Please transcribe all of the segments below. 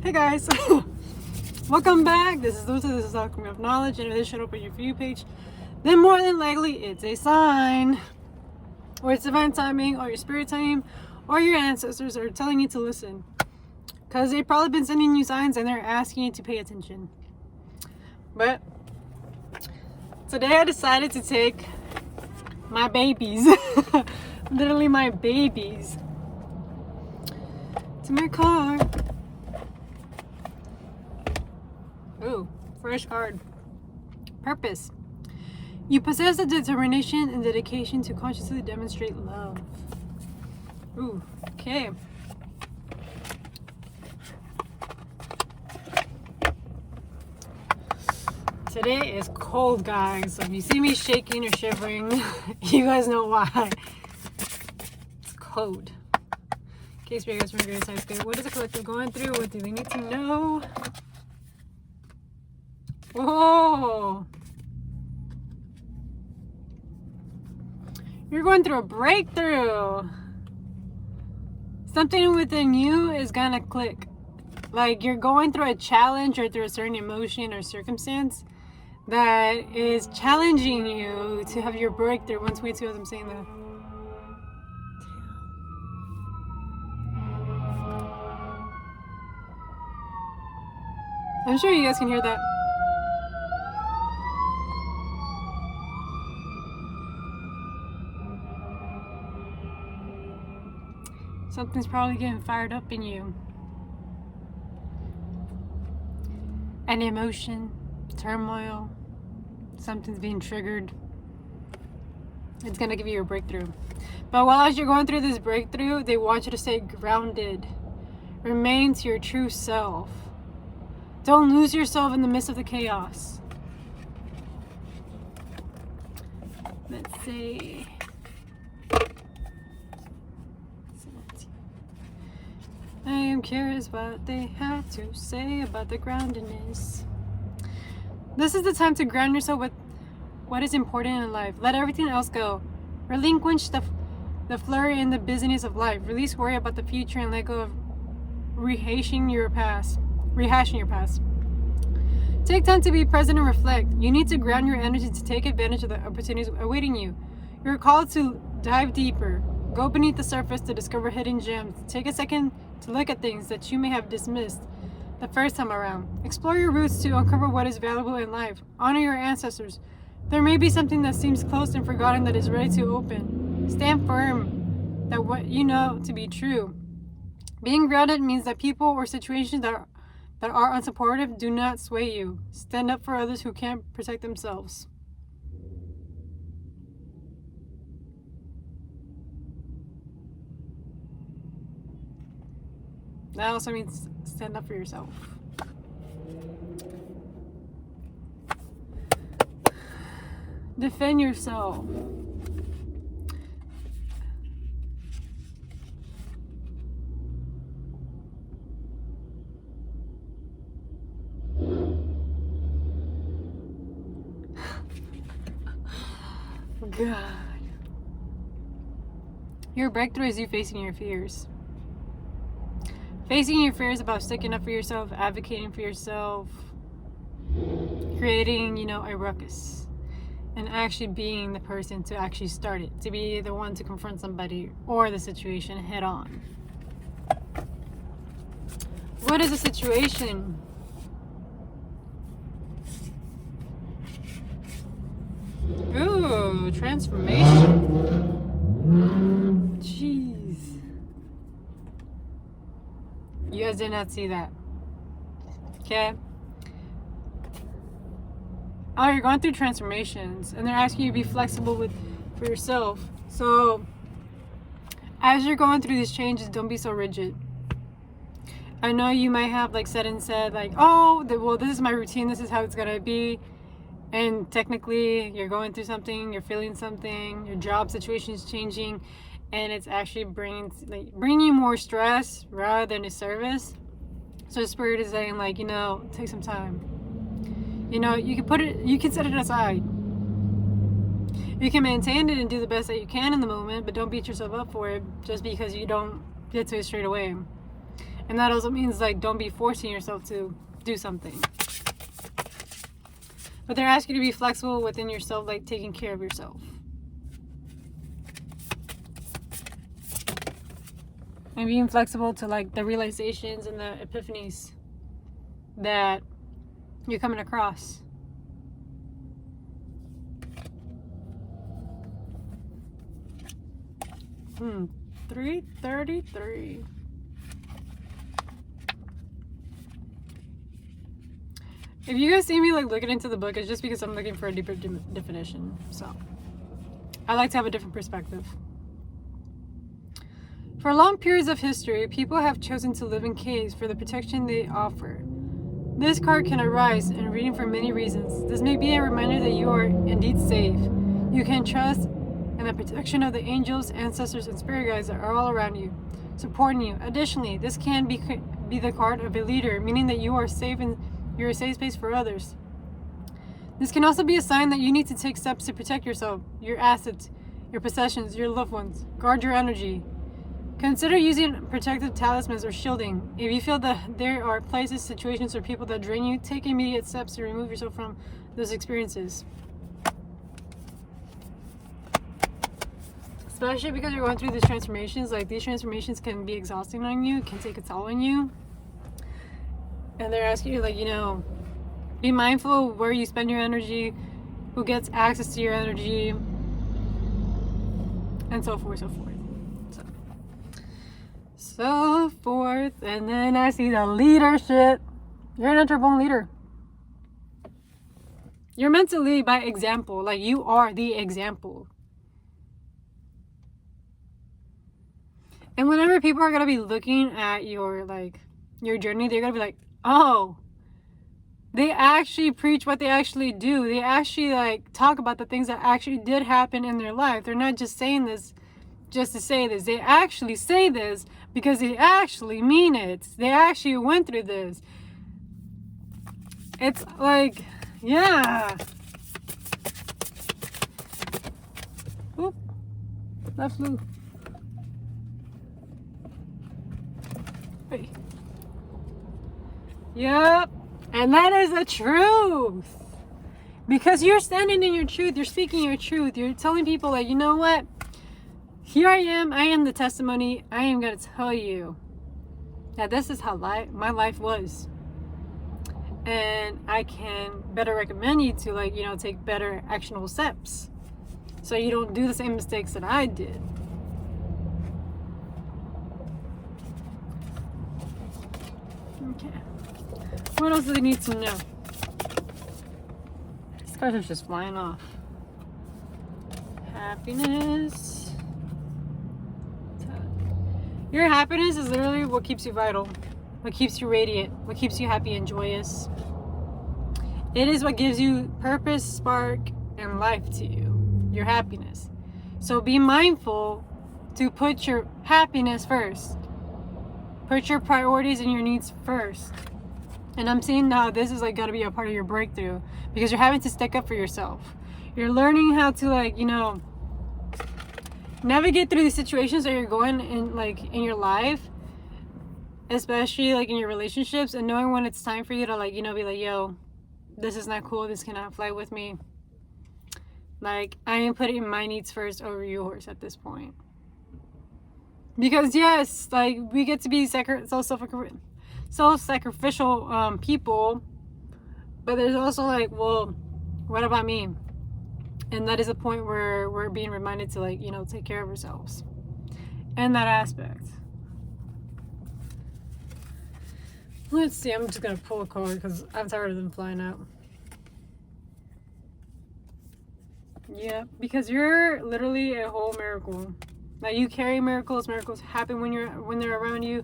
Hey guys, welcome back. This is Alchemy of Knowledge, and if this should open your view page, then more than likely it's a sign, or it's divine timing, or your spirit time, or your ancestors are telling you to listen, because they've probably been sending you signs and they're asking you to pay attention. But today I decided to take my babies, literally my babies, to my car. Ooh, fresh card. Purpose. You possess the determination and dedication to consciously demonstrate love. Ooh, okay. Today is cold, guys. So if you see me shaking or shivering, you guys know why. It's cold. In case you guys from Great Science Good. What is the collective going through? What do they need to know? Whoa! You're going through a breakthrough. Something within you is gonna click. Like you're going through a challenge or through a certain emotion or circumstance that is challenging you to have your breakthrough. Once we see what I'm saying that. I'm sure you guys can hear that. Something's probably getting fired up in you. An emotion, turmoil, something's being triggered. It's gonna give you a breakthrough. But while as you're going through this breakthrough, they want you to stay grounded. Remain to your true self. Don't lose yourself in the midst of the chaos. Let's see. I am curious what they have to say about the groundedness. This is the time to ground yourself with what is important in life. Let everything else go. Relinquish the flurry and the busyness of life. Release worry about the future and let go of rehashing your past. Take time to be present and reflect. You need to ground your energy to take advantage of the opportunities awaiting you. You're called to dive deeper. Go beneath the surface to discover hidden gems. Take a second to look at things that you may have dismissed the first time around. Explore your roots to uncover what is valuable in life. Honor your ancestors. There may be something that seems close and forgotten that is ready to open. Stand firm that what you know to be true. Being grounded means that people or situations that are unsupportive do not sway you. Stand up for others who can't protect themselves. That also means stand up for yourself. Defend yourself. God. Your breakthrough is you facing your fears. Facing your fears about sticking up for yourself, advocating for yourself, creating, a ruckus, and actually being the person to actually start it, to be the one to confront somebody or the situation head on. What is the situation? Ooh, transformation. Jeez. You guys did not see that. Okay? Oh, you're going through transformations and they're asking you to be flexible for yourself. So, as you're going through these changes, don't be so rigid. I know you might have said, this is my routine, this is how it's gonna be. And technically, you're going through something, you're feeling something, your job situation is changing, and it's actually bringing you more stress rather than a service. So Spirit is saying, take some time. You can set it aside. You can maintain it and do the best that you can in the moment, but don't beat yourself up for it just because you don't get to it straight away. And that also means like don't be forcing yourself to do something. But they're asking you to be flexible within yourself, like taking care of yourself. And being flexible to like the realizations and the epiphanies that you're coming across. Hmm. 333. If you guys see me like looking into the book, it's just because I'm looking for a deeper definition. So I like to have a different perspective. For long periods of history, people have chosen to live in caves for the protection they offer. This card can arise in reading for many reasons. This may be a reminder that you are indeed safe. You can trust in the protection of the angels, ancestors, and spirit guides that are all around you, supporting you. Additionally, this can be the card of a leader, meaning that you are safe and you're a safe space for others. This can also be a sign that you need to take steps to protect yourself, your assets, your possessions, your loved ones. Guard your energy. Consider using protective talismans or shielding. If you feel that there are places, situations, or people that drain you, take immediate steps to remove yourself from those experiences. Especially because you're going through these transformations. Like, these transformations can be exhausting on you, can take a toll on you. And they're asking you, like, you know, be mindful of where you spend your energy, who gets access to your energy, and so forth, so forth. So forth. And then I see the leadership. You're an integral leader. You're meant to lead by example. Like, you are the example. And whenever people are going to be looking at your, like, your journey, they're going to be like, oh, they actually preach what they actually do. They actually, like, talk about the things that actually did happen in their life. They're not just saying this just to say this. They actually say this because they actually mean it. They actually went through this. It's like, yeah. Oop. That flew. Wait. Yep. And that is the truth. Because you're standing in your truth. You're speaking your truth. You're telling people, like, you know what? Here I am the testimony. I am going to tell you that this is how my life was. And I can better recommend you to, like, you know, take better actionable steps so you don't do the same mistakes that I did. Okay. What else do they need to know? These cards are just flying off. Happiness. Your happiness is literally what keeps you vital, what keeps you radiant, what keeps you happy and joyous. It is what gives you purpose, spark, and life to you, your happiness. So be mindful to put your happiness first. Put your priorities and your needs first. And I'm seeing now this is like got to be a part of your breakthrough because you're having to stick up for yourself. You're learning how to, like, you know, navigate through the situations that you're going in, like, in your life, especially like in your relationships, and knowing when it's time for you to, like, you know, be like, yo, this is not cool, this cannot fly with me. Like, I am putting my needs first over yours at this point. Because yes, like, we get to be self-sacrificial people, but there's also like, well, what about me? And that is a point where we're being reminded to, like, you know, take care of ourselves in that aspect. Let's see, I'm just going to pull a card because I'm tired of them flying out. Yeah, because you're literally a whole miracle. Like, you carry miracles. Miracles happen when they're around you.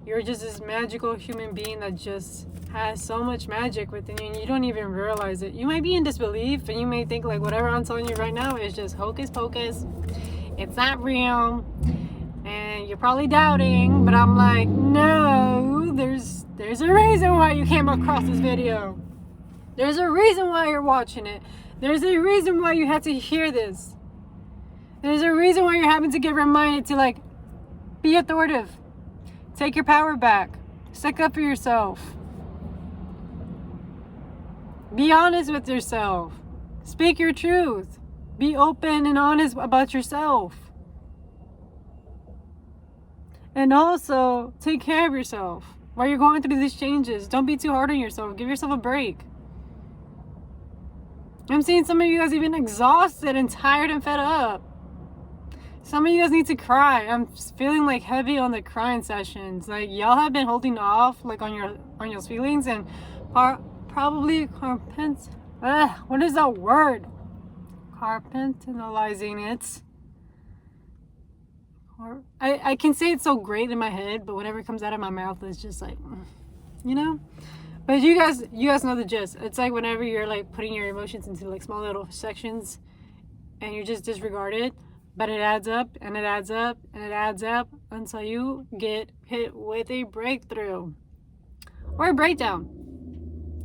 You're just this magical human being that just has so much magic within you, and you don't even realize it. You might be in disbelief, and you may think, like, whatever I'm telling you right now is just hocus pocus. It's not real, and you're probably doubting. But I'm like, no, there's a reason why you came across this video. There's a reason why you're watching it. There's a reason why you had to hear this. There's a reason why you're having to get reminded to, like, be authoritative. Take your power back. Stick up for yourself. Be honest with yourself. Speak your truth. Be open and honest about yourself. And also, take care of yourself while you're going through these changes. Don't be too hard on yourself. Give yourself a break. I'm seeing some of you guys even exhausted and tired and fed up. Some of you guys need to cry. I'm feeling like heavy on the crying sessions. Like y'all have been holding off like on your feelings and probably what is that word? Compartmentalizing it. Or I can say it so great in my head, but whenever it comes out of my mouth, it's just like, you know. But you guys know the gist. It's like whenever you're like putting your emotions into like small little sections, and you just disregard it. But it adds up and it adds up and it adds up until you get hit with a breakthrough or a breakdown.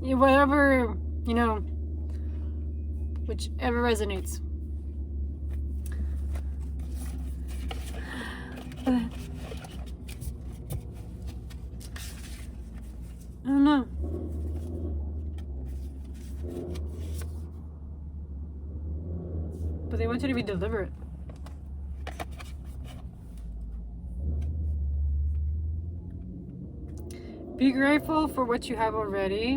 Whatever, you know, whichever resonates. I don't know. But they want you to be deliberate. Be grateful for what you have already,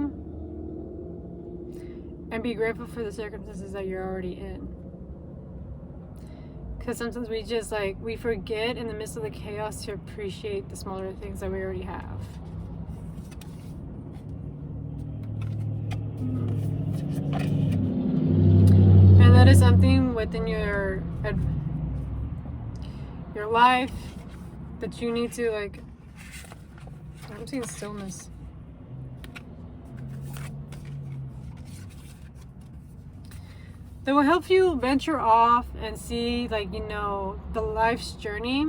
and be grateful for the circumstances that you're already in. Because sometimes we forget in the midst of the chaos to appreciate the smaller things that we already have. And that is something within your life that you need to like. I'm seeing stillness. That will help you venture off and see, like, you know, the life's journey,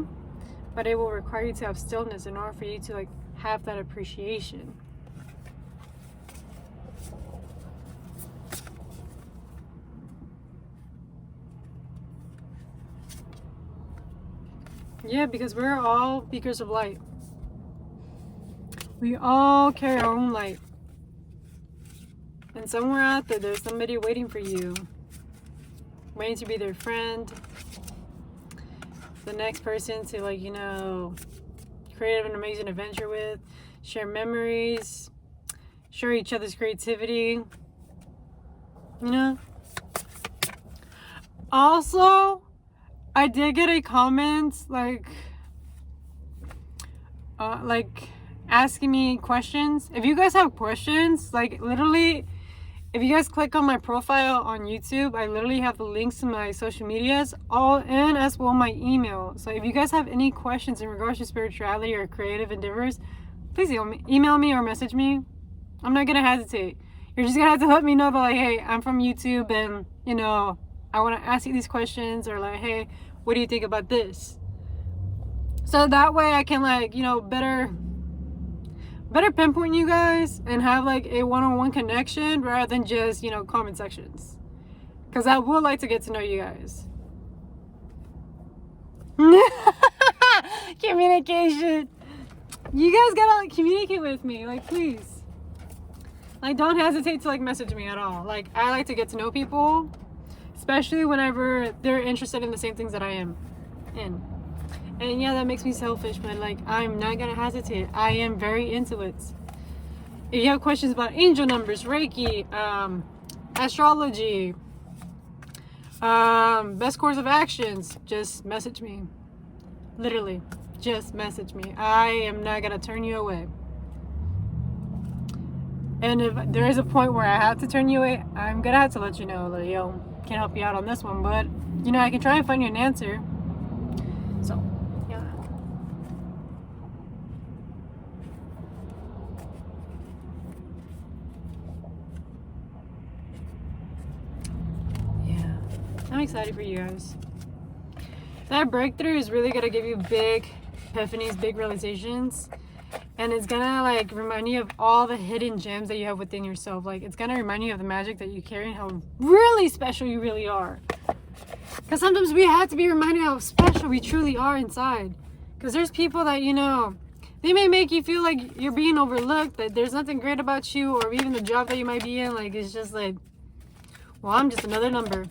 but it will require you to have stillness in order for you to like have that appreciation. Yeah, because we're all beakers of light. We all carry our own light. And somewhere out there, there's somebody waiting for you. Waiting to be their friend. The next person to, like, you know, create an amazing adventure with. Share memories. Share each other's creativity. You know? Also, I did get a comment, like asking me questions. If you guys have questions, like literally, if you guys click on my profile on YouTube, I literally have the links to my social medias, all in as well my email. So if you guys have any questions in regards to spirituality or creative endeavors, please email me or message me. I'm not gonna hesitate. You're just gonna have to let me know, but like, hey, I'm from YouTube and, you know, I want to ask you these questions, or like, hey, what do you think about this? So that way I can, like, you know, better pinpoint you guys and have like a one-on-one connection rather than just, you know, comment sections. Because I would like to get to know you guys. Communication. You guys gotta like communicate with me, like, please. Like, don't hesitate to like message me at all. Like, I like to get to know people, especially whenever they're interested in the same things that I am in. And yeah, that makes me selfish, but like, I'm not gonna hesitate. I am very into it. If you have questions about angel numbers, Reiki, astrology, best course of actions, just message me. Literally, just message me. I am not gonna turn you away. And if there is a point where I have to turn you away, I'm gonna have to let you know, like, yo, can't help you out on this one, but you know, I can try and find you an answer. So I'm excited for you guys. That breakthrough is really gonna give you big epiphanies, big realizations, and it's gonna like remind you of all the hidden gems that you have within yourself. Like, it's gonna remind you of the magic that you carry and how really special you really are. Because sometimes we have to be reminded how special we truly are inside. Because there's people that, you know, They may make you feel like you're being overlooked, that there's nothing great about you, or even the job that you might be in. Like, it's just like, well, I'm just another number.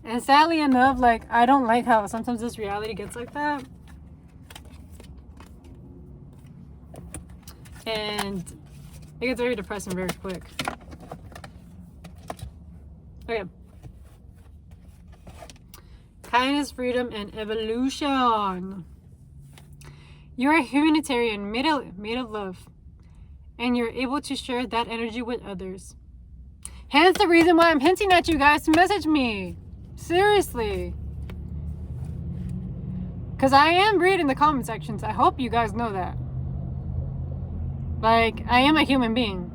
And sadly enough, like, I don't like how sometimes this reality gets like that. And it gets very depressing very quick. Okay. Kindness, freedom, and evolution. You're a humanitarian made of love, and you're able to share that energy with others. Hence the reason why I'm hinting at you guys to message me. Seriously. Because I am reading the comment sections. I hope you guys know that. Like, I am a human being.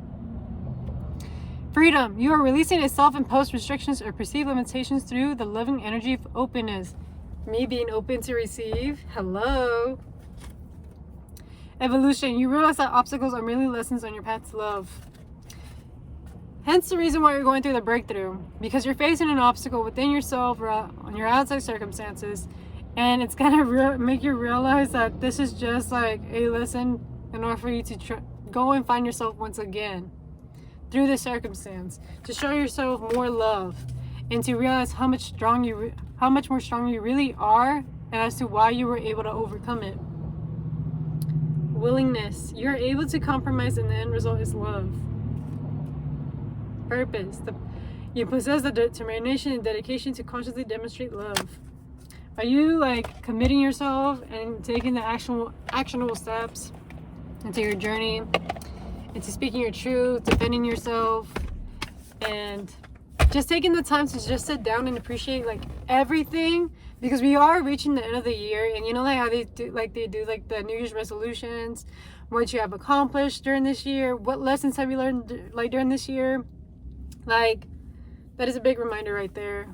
Freedom. You are releasing a self-imposed restrictions or perceived limitations through the loving energy of openness. Me being open to receive. Hello. Evolution. You realize that obstacles are merely lessons on your path to love. Hence the reason why you're going through the breakthrough. Because you're facing an obstacle within yourself or on your outside circumstances. And it's going to make you realize that this is just like a lesson in order for you to go and find yourself once again. Through this circumstance. To show yourself more love. And to realize how much more strong you really are. And as to why you were able to overcome it. Willingness. You're able to compromise and the end result is love. Purpose. You possess the determination and dedication to consciously demonstrate love. Are you like committing yourself and taking the actionable steps into your journey, into speaking your truth, defending yourself, and just taking the time to just sit down and appreciate like everything, because we are reaching the end of the year, and you know like how they do like the New Year's resolutions, what you have accomplished during this year, what lessons have you learned like during this year. Like, that is a big reminder right there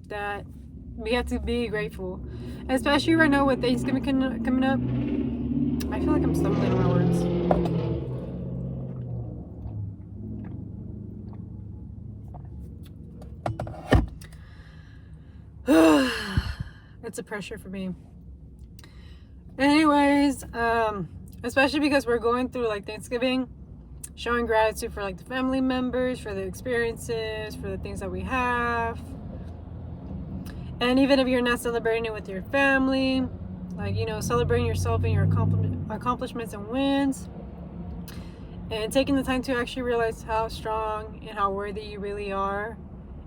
that we have to be grateful, especially right now with Thanksgiving coming up. I feel like I'm stumbling on my words. It's a pressure for me. Anyways, especially because we're going through like Thanksgiving, showing gratitude for like the family members, for the experiences, for the things that we have. And even if you're not celebrating it with your family, like, you know, celebrating yourself and your accomplishments and wins, and taking the time to actually realize how strong and how worthy you really are,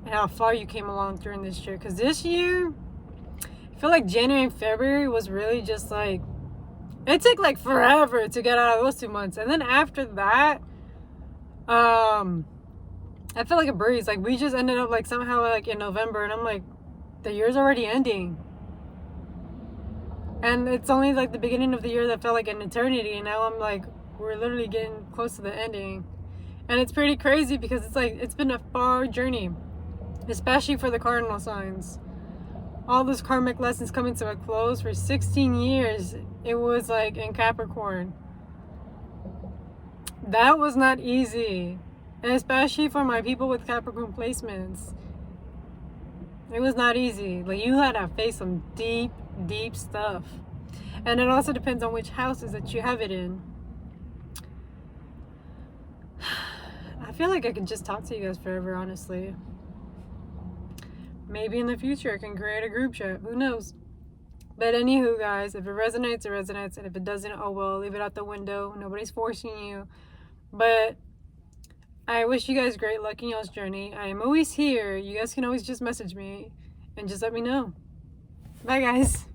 and how far you came along during this year. Because this year, I feel like January and February was really just like, it took like forever to get out of those 2 months. And then after that, I felt like a breeze. Like, we just ended up like somehow like in November, and I'm like, the year's already ending. And it's only like the beginning of the year that felt like an eternity, and now I'm like, we're literally getting close to the ending. And it's pretty crazy because it's like, it's been a far journey, especially for the cardinal signs. All those karmic lessons coming to a close for 16 years. It was like in Capricorn. That was not easy, and especially for my people with Capricorn placements. It was not easy. Like, you had to face some deep stuff. And it also depends on which houses that you have it in. I feel like I could just talk to you guys forever, honestly. Maybe in the future I can create a group chat. Who knows? But anywho, guys, if it resonates, it resonates. And if it doesn't, oh well, leave it out the window. Nobody's forcing you. But I wish you guys great luck in y'all's journey. I am always here. You guys can always just message me and just let me know. Bye, guys.